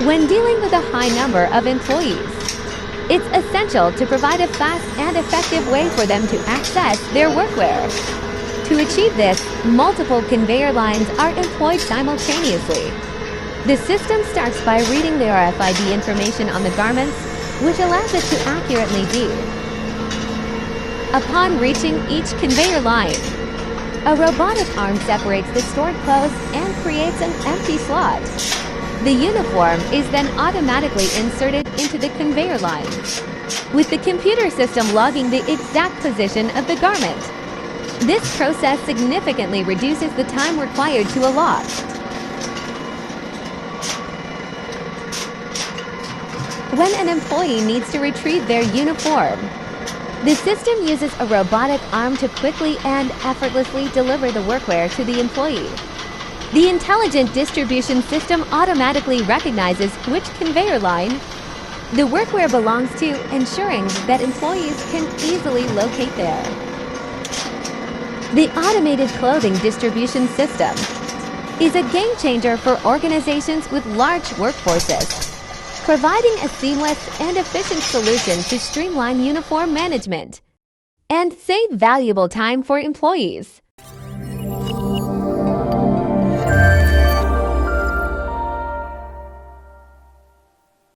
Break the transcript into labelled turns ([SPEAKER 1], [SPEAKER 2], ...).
[SPEAKER 1] When dealing with a high number of employees, it's essential to provide a fast and effective way for them to access their workwear. To achieve this, multiple conveyor lines are employed simultaneously. The system starts by reading the RFID information on the garments, which allows it to accurately deal. Upon reaching each conveyor line, a robotic arm separates the stored clothes and creates an empty slot. The uniform is then automatically inserted into the conveyor line, with the computer system logging the exact position of the garment. This process significantly reduces the time required to allot. When an employee needs to retrieve their uniform, the system uses a robotic arm to quickly and effortlessly deliver the workwear to the employee. The intelligent distribution system automatically recognizes which conveyor line the workwear belongs to, ensuring that employees can easily locate there. The automated clothing distribution system is a game changer for organizations with large workforces, providing a seamless and efficient solution to streamline uniform management and save valuable time for employees.